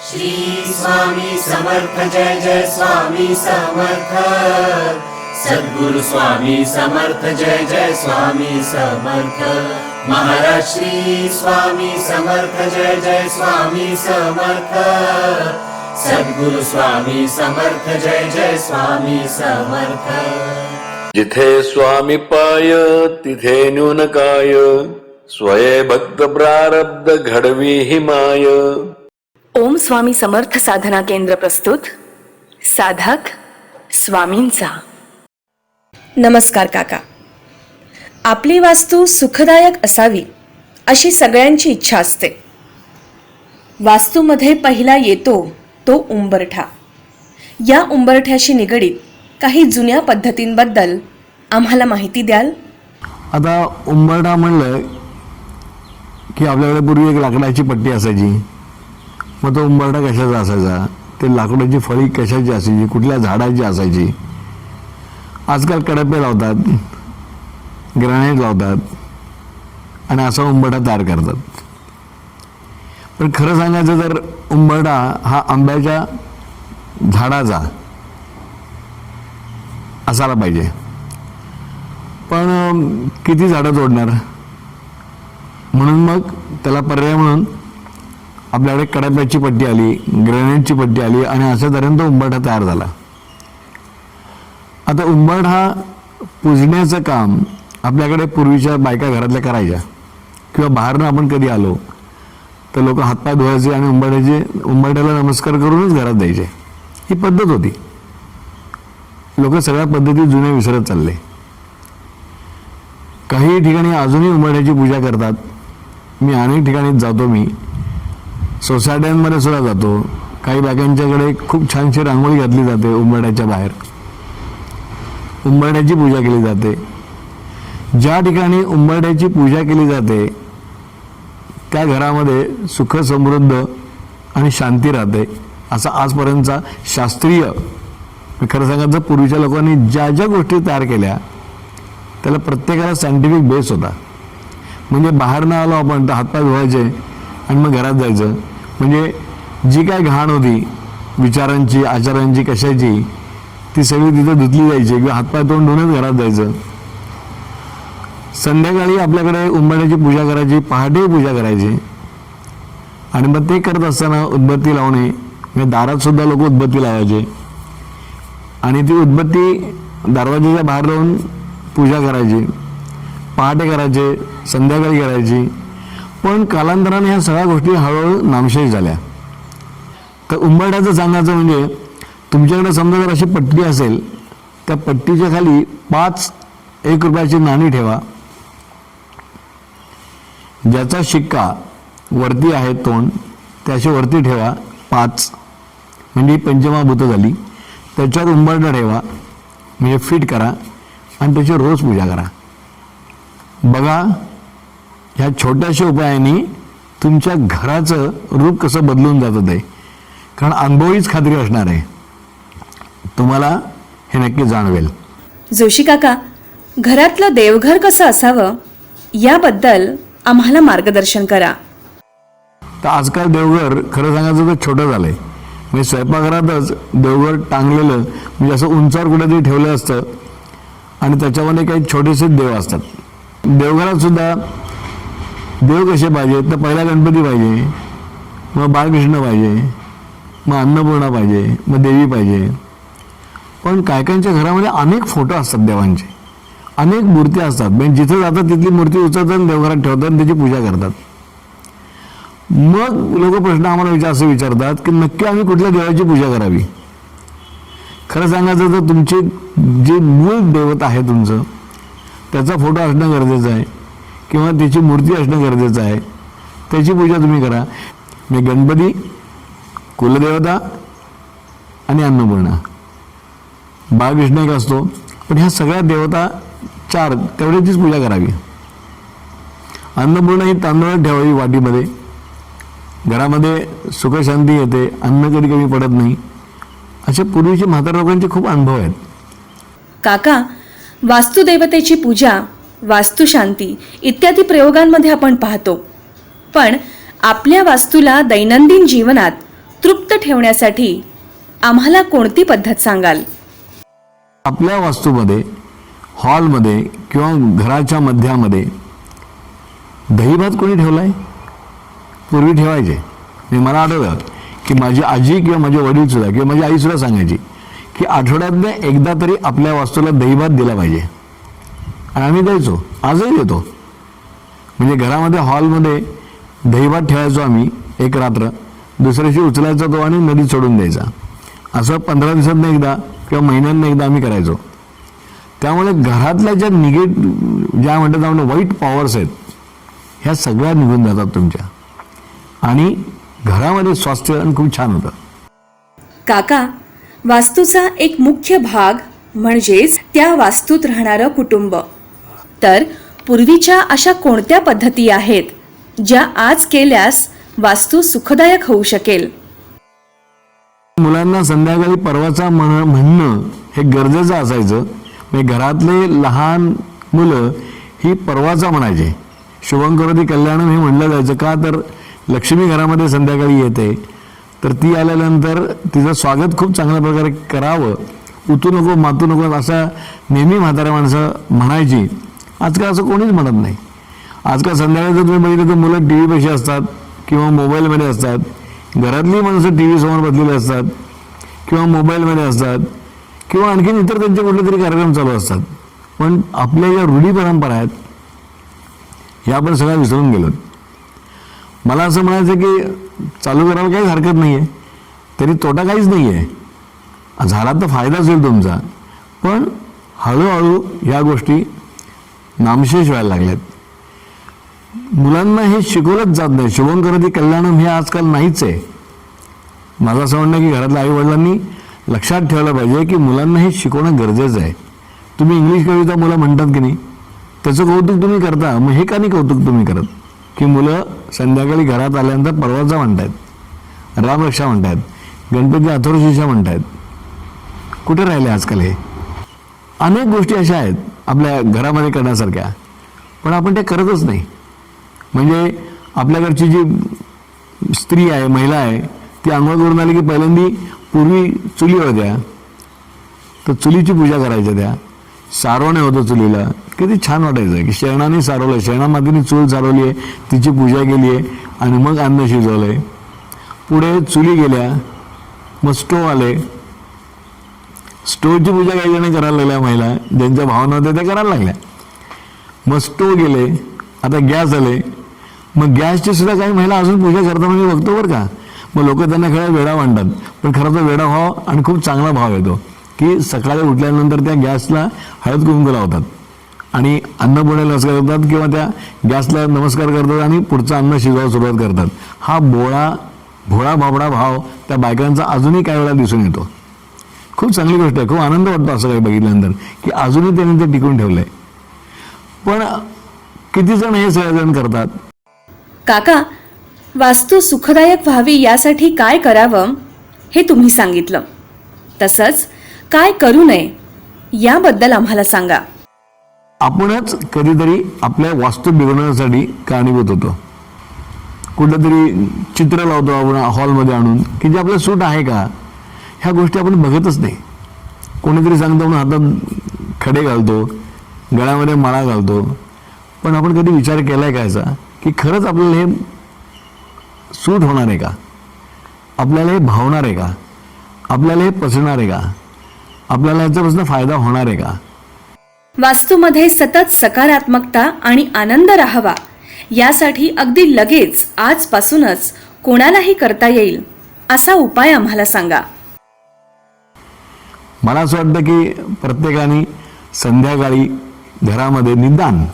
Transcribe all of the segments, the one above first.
श्री स्वामी समर्थ जय जय स्वामी समर्थ। सद्गुरु स्वामी समर्थ जय जय स्वामी समर्थ। महाराज श्री स्वामी समर्थ जय जय स्वामी समर्थ। सद्गुरु स्वामी समर्थ जय जय स्वामी समर्थ। जिथे स्वामी पाय तिथे न्यून काय, स्वये भक्त प्रारब्ध घडवी हिमाय। ओम स्वामी समर्थ साधना केंद्र प्रस्तुत साधक स्वामींचा। नमस्कार काका. आपली वास्तू सुखदायक असावी अशी सगळ्यांची इच्छा असते. वास्तूमध्ये पहिला येतो तो उंबरठा. या उंबरठ्याशी निगडीत काही जुन्या पद्धतींबद्दल आम्हाला माहिती द्याल? आता उंबरठा म्हणलं की आपल्याकडे पूर्वी एक लाकडाची पट्टी असायची. मग तो उंबरठा कशाचा असायचा, ते लाकडाची फळी कशाची असायची, कुठल्या झाडाची असायची. आजकाल कडपे लावतात, ग्रॅनाईट लावतात आणि असा उंबरठा तयार करतात. पण खरं सांगायचं तर उंबरठा हा आंब्याच्या झाडाचा असायला पाहिजे. पण किती झाडं तोडणार, म्हणून मग त्याला पर्याय म्हणून आपल्याकडे कडाप्याची पट्टी आली, ग्रॅनाईटची पट्टी आली आणि अशा तऱ्हेने तो उंबरठा तयार झाला. आता उंबरठा पुजण्याचं काम आपल्याकडे पूर्वीच्या बायका घरातल्या करायच्या, किंवा बाहेरनं आपण कधी आलो तर लोक हातपाय धुवायचे आणि उंबरठ्याला नमस्कार करूनच घरात द्यायचे. ही पद्धत होती. लोक सगळ्या पद्धती जुने विसरत चालले. काही ठिकाणी अजूनही उंबरठ्याची पूजा करतात. मी अनेक ठिकाणी जातो, मी सोसायट्यांमध्ये सुद्धा जातो. काही बायकांच्याकडे खूप छानशी रांगोळी घातली जाते, उंबरठ्याच्या बाहेर उंबरठ्याची पूजा केली जाते. ज्या ठिकाणी उंबरठ्याची पूजा केली जाते त्या घरामध्ये सुख समृद्ध आणि शांती राहते, असा आजपर्यंतचा शास्त्रीय, खरं सांगायचं पूर्वीच्या लोकांनी ज्या ज्या गोष्टी तयार केल्या त्याला प्रत्येकाला सायंटिफिक बेस होता. म्हणजे बाहेर न आलो आपण तर हातपाय धुवायचे आणि मग घरात जायचं. म्हणजे जी काय घाण होती विचारांची, आचारांची, कशाची, ती सगळी तिथं धुतली जायची किंवा हातपाय तोंड धुवूनच घरात जायचं. संध्याकाळी आपल्याकडे उंबरठ्याची पूजा करायची, पहाटे पूजा करायची. आणि मग ते करत असताना उदबत्ती लावणे, म्हणजे दारात सुद्धा लोक उदबत्ती लावायचे आणि ती उदबत्ती दरवाजाच्या बाहेर लावून पूजा करायची. पहाटे करायचे, संध्याकाळी करायची. पण कालांतराने ह्या सगळ्या गोष्टी हळूहळू नामशेष झाल्या. तर उंबरठ्याचं सांगायचं म्हणजे तुमच्याकडे समजा जर अशी पट्टी असेल, त्या पट्टीच्या खाली 5 1 रुपयाची नाणी ठेवा. ज्याचा शिक्का वरती आहे तोंड त्याशी वरती ठेवा 5, म्हणजे पंचमहाभूत झाली. त्याच्यावर उंबरठा ठेवा, म्हणजे फिट करा आणि त्याची रोज पूजा करा. बघा, ह्या छोट्याशा उपायाने तुमच्या घराचं रूप कसं बदलून जातं ते. कारण अनुभवीच खात्री असणार आहे, तुम्हाला हे नक्की जाणवेल. जोशी काका, घरातलं देवघर कसं असावं याबद्दल आम्हाला मार्गदर्शन करा. तर आजकाल देवघर खरं सांगायचं तर छोटं झालं आहे. म्हणजे स्वयंपाकघरातच देवघर टांगलेलं, म्हणजे असं उंचावर कुठेतरी ठेवलं असतं आणि त्याच्यामध्ये काही छोटेसे देव असतात. देवघरात सुद्धा देव कसे पाहिजे, तर पहिला गणपती पाहिजे, मग बाळकृष्ण पाहिजे, मग अन्नपूर्णा पाहिजे, मग देवी पाहिजे. पण कायकांच्या घरामध्ये अनेक फोटो असतात देवांचे, अनेक मूर्त्या असतात. म्हणजे जिथे जातात तिथली मूर्ती उचलतात आणि देवघरात ठेवतात आणि त्याची पूजा करतात. मग लोक प्रश्न आम्हाला असं विचारतात की नक्की आम्ही कुठल्या देवाची पूजा करावी. खरं सांगायचं तर तुमची जे मूळ दैवत आहे तुमचं, त्याचा फोटो असणं गरजेचं आहे किंवा त्याची मूर्ती असणं गरजेचं आहे. त्याची पूजा तुम्ही करा. म्हणजे गणपती, कुलदेवता आणि अन्नपूर्णा. बाळकृष्ण एक असतो, पण ह्या सगळ्या देवता 4 तेवढ्याचीच पूजा करावी. अन्नपूर्णा ही तांदूळ ठेवावी वाटीमध्ये. घरामध्ये सुखशांती येते, अन्न कधी कमी पडत नाही. अशा पूर्वीचे म्हाताऱ्या लोकांचे खूप अनुभव आहेत. काका, वास्तुदेवतेची पूजा, वास्तुशांती इत्यादी प्रयोगांमध्ये आपण पाहतो. पण आपल्या वास्तूला दैनंदिन जीवनात तृप्त ठेवण्यासाठी आम्हाला कोणती पद्धत सांगाल? आपल्या वास्तूमध्ये, हॉलमध्ये किंवा घराच्या मध्यामध्ये दहीभात कोणी ठेवलाय? पूर्वी ठेवायचे. म्हणजे मला आठवलं की माझी आजी किंवा माझे वडील सुद्धा किंवा माझी आई सुद्धा सांगायची की आठवड्यातनं एकदा तरी आपल्या वास्तूला दहीभात दिला पाहिजे. आणि आम्ही द्यायचो, आजही देतो. म्हणजे घरामध्ये, हॉलमध्ये दहीभात ठेवायचो आम्ही एक रात्र, दुसऱ्या दिवशी उचलायचा तो आणि नदीत सोडून द्यायचा. असं 15 दिवसांनी एकदा किंवा महिन्यांना एकदा आम्ही करायचो. त्यामुळे घरातल्या ज्या ज्या म्हणतात आपण वाईट पॉवर्स आहेत, ह्या सगळ्या निघून जातात तुमच्या, आणि घरामध्ये स्वास्थ्य खूप छान होतं. काका, वास्तूचा एक मुख्य भाग म्हणजेच त्या वास्तूत राहणारं कुटुंब. तर पूर्वीच्या अशा कोणत्या पद्धती आहेत ज्या आज केल्यास वास्तू सुखदायक होऊ शकेल? मुलांना संध्याकाळी परवाचा म्हणणं हे गरजेचं असायचं. म्हणजे घरातले लहान मुलं ही परवाचा म्हणायचे. शुभंकरोती कल्याणम हे म्हणलं जायचं. का तर लक्ष्मी घरामध्ये संध्याकाळी येते, तर ती आल्यानंतर तिचं स्वागत खूप चांगल्या प्रकारे करावं. उतू नको, मातू नको असं नेहमी म्हाताऱ्या माणसं म्हणायची. आजकाल असं कोणीच म्हणत नाही. आजकाल संध्याकाळी जर तुम्ही बघितलं तर मुलं टी व्ही पाशी असतात किंवा मोबाईलमध्ये असतात. घरातली माणसं टी व्ही समोर बसलेली असतात किंवा मोबाईलमध्ये असतात किंवा आणखीन इतर त्यांचे कुठले तरी कार्यक्रम चालू असतात. पण आपल्या ज्या रूढी परंपरा आहेत ह्या आपण सगळ्या विसरून गेलो. मला असं म्हणायचं की चालू करायला काहीच हरकत नाही आहे, तरी तोटा काहीच नाही आहे. झाला तर फायदाच होईल तुमचा. पण हळूहळू ह्या गोष्टी नामशेष व्हायला लागल्यात. मुलांना हे शिकवलंच जात नाही. शुभंकरोती कल्याणम हे आजकाल नाहीच आहे. माझं असं म्हणणं की घरातल्या आईवडिलांनी लक्षात ठेवलं पाहिजे की मुलांना हे शिकवणं गरजेचं आहे. तुम्ही इंग्लिश कविता मुलं म्हणतात की नाही, त्याचं कौतुक तुम्ही करता, मग हे का नाही कौतुक तुम्ही करत की मुलं संध्याकाळी घरात आल्यानंतर परवाचा म्हणतायत, रामरक्षा म्हणतायत, गणपती अथर्वशीर्षा म्हणतायत. कुठे राहिले आजकाल हे? अनेक गोष्टी अशा आहेत आपल्या घरामध्ये करण्यासारख्या, पण आपण ते करतच नाही. म्हणजे आपल्याकडची जी स्त्री आहे, महिला आहे, ती अंघोळ करून आली की पहिल्यांदी पूर्वी चुली होत्या, तर चुलीची पूजा करायच्या. त्या सारवणे होतं चुलीला, किती छान वाटायचं की शेणाने सारवलं, शेणामातीने चूल सारवली आहे, तिची पूजा केली आहे आणि मग अन्न शिजवलं आहे. पुढे चुली गेल्या, मग स्टोव आले. स्टोवची पूजा काही जण करायला लागल्या, महिला ज्यांच्या भावना होत्या त्या करायला लागल्या. मग स्टोव गेले, आता गॅस आले. मग गॅसची सुद्धा काही महिला अजून पूजा करता म्हणजे बघतो बरं का. मग लोक त्यांना खरं वेडा मांडतात, पण खरं तर वेडा भाव आणि खूप चांगला भाव येतो की सकाळी उठल्यानंतर त्या गॅसला हळद कुंकू लावतात आणि अन्नपूर्णेला नमस्कार करतात किंवा त्या गॅसला नमस्कार करतात आणि पुढचं अन्न शिजवायला सुरुवात करतात. हा भोळा भाबडा भाव त्या बायकांचा अजूनही काही वेळा दिसून येतो. खूप चांगली गोष्ट आहे. खूप आनंद वाटतो असं काही बघितल्यानंतर की अजूनही त्यांनी ते टिकून ठेवलंय. पण किती जण हे सगळेजण करतात? काका, वास्तू सुखदायक व्हावी यासाठी काय करावं हे तुम्ही सांगितलं. तसंच काय करू नये याबद्दल आम्हाला सांगा. आपणच कधीतरी आपल्या वास्तू बिघडवण्यासाठी कारणीभूत होतो. कुठलं तरी चित्र लावतो आपण हॉलमध्ये आणून की जे आपलं सूट आहे का, ह्या गोष्टी आपण बघतच नाही. कोणीतरी सांगतो आपण हातात खडे घालतो, गळ्यामध्ये माळा घालतो, पण आपण कधी विचार केलाय का याचा की खरंच आपल्याला हे सूट होणार आहे का, आपल्याला हे भावणार आहे का, आपल्याला हे पचणार आहे का, आपल्याला याच्यापासून फायदा होणार आहे का? वास्तूमध्ये सतत सकारात्मकता आणि आनंद राहावा यासाठी अगदी लगेच आजपासूनच कोणालाही करता येईल असा उपाय आम्हाला सांगा. मला असं वाटतं की प्रत्येकाने संध्याकाळी घरामध्ये निदान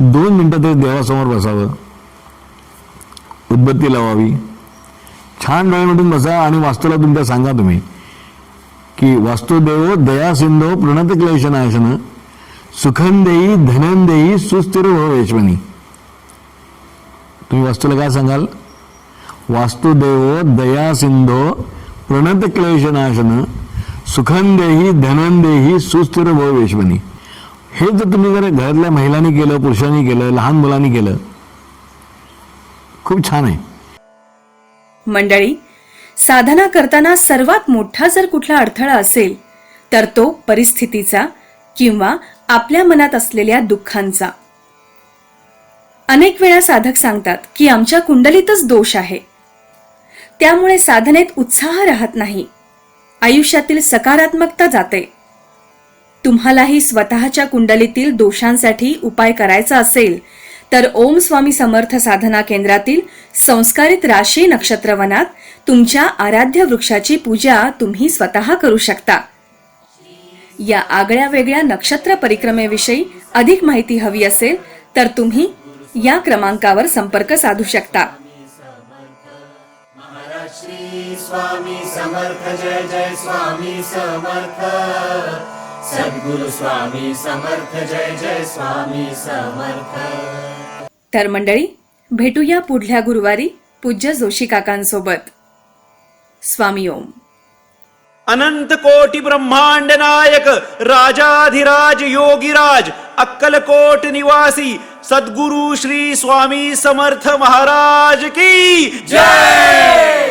2 मिनिटं तरी देवासमोर बसावं, उदबत्ती लावावी, छान डोळे मिटून बसा आणि वास्तूला तुमच्या सांगा तुम्ही की वास्तुदेव दया सिंधो प्रणत क्लेशनाशन सुखं देई धनं देई सुस्थिर भवेश्वनी. तुम्ही वास्तूला काय सांगाल? वास्तुदेव दया सिंधो प्रणत क्लेशनाशन सुखं देही धनं देही सुस्थिर भवेश्वनी. हे जर तुम्ही जर घरातल्या महिलांनी केलं, पुरुषांनी केलं, लहान मुलांनी केलं, खूप छान आहे. मंडळी, साधना करताना सर्वात मोठा जर कुठला अडथळा असेल तर तो परिस्थितीचा किंवा आपल्या मनात असलेल्या दुःखांचा. अनेक वेळा साधक सांगतात की आमच्या कुंडलीतच दोष आहे, त्यामुळे साधनेत उत्साह राहत नाही, आयुष्यातील सकारात्मकता जाते. तुम्हालाही स्वतःच्या कुंडलीतील दोषांसाठी उपाय करायचा असेल तर ओम स्वामी समर्थ साधना केंद्रातील संस्कारित राशी नक्षत्रवनात तुमच्या आराध्य वृक्षाची पूजा तुम्ही स्वतः करू शकता. या आगळ्या वेगळ्या नक्षत्र परिक्रमेविषयी अधिक माहिती हवी असेल तर तुम्ही या क्रमांकावर संपर्क साधू शकता. महाराज श्री स्वामी समर्थ जय जय स्वामी समर्थ. सद्गुरु स्वामी समर्थ जय जय स्वामी समर्थ. तर मंडळी, भेटूया पुढल्या गुरुवारी पूज्य जोशी काकांसोबत. स्वामी ओम. अनंत कोटि ब्रह्मांड नायक राजाधिराज योगीराज अक्कलकोट निवासी सद्गुरु श्री स्वामी समर्थ महाराज की जय.